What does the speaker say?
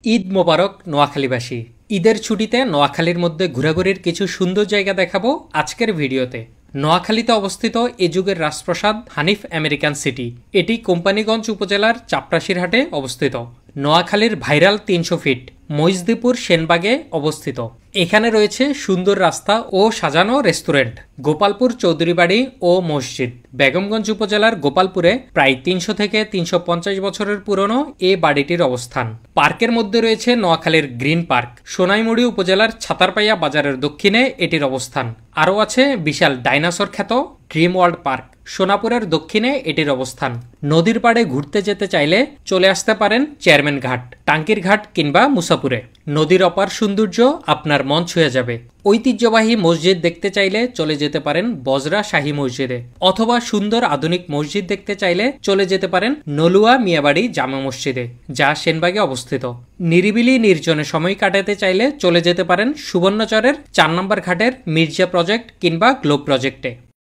ঈদ মোবারক নোয়াখালীবাসী। ঈদের ছুটিতে নোয়াখালীর মধ্যে ঘোরাঘুরির কিছু সুন্দর জায়গা দেখাবো আজকের ভিডিওতে। নোয়াখালীতে অবস্থিত এ যুগের রাজপ্রাসাদ হানিফ আমেরিকান সিটি। এটি কোম্পানীগঞ্জ উপজেলার চাপরাশিরহাটে অবস্থিত। নোয়াখালীর ভাইরাল ৩০০ ফিট মহিষদীপুর সেনবাগে অবস্থিত। এখানে রয়েছে সুন্দর রাস্তা ও সাজানো রেস্টুরেন্ট। গোপালপুর চৌধুরীবাড়ি ও মসজিদ। বেগমগঞ্জ উপজেলার গোপালপুরে প্রায় ৩০০ থেকে ৩৫০ বছরের পুরনো এ বাড়িটির অবস্থান। পার্কের মধ্যে রয়েছে নোয়াখালীর গ্রিন পার্ক। সোনাইমুড়ি উপজেলার ছাতারপাইয়া বাজারের দক্ষিণে এটির অবস্থান। আরও আছে বিশাল ডাইনোসর খ্যাত ড্রিম ওয়ার্ল্ড পার্ক। সোনাপুরের দক্ষিণে এটির অবস্থান। নদীর পাড়ে ঘুরতে যেতে চাইলে চলে আসতে পারেন চেয়ারম্যান ঘাট, টাঙ্কির ঘাট কিংবা মুসাপুরে। নদীর অপার সৌন্দর্য আপনার মন ছুঁয়ে যাবে। ঐতিহ্যবাহী মসজিদ দেখতে চাইলে চলে যেতে পারেন বজরা শাহী মসজিদে, অথবা সুন্দর আধুনিক মসজিদ দেখতে চাইলে চলে যেতে পারেন নলুয়া মিয়াবাড়ি জামা মসজিদে, যা সেনবাগে অবস্থিত। নিরিবিলি নির্জনে সময় কাটাতে চাইলে চলে যেতে পারেন সুবর্ণচরের ৪ নম্বর ঘাটের মির্জা প্রজেক্ট কিংবা গ্লোব প্রজেক্টে।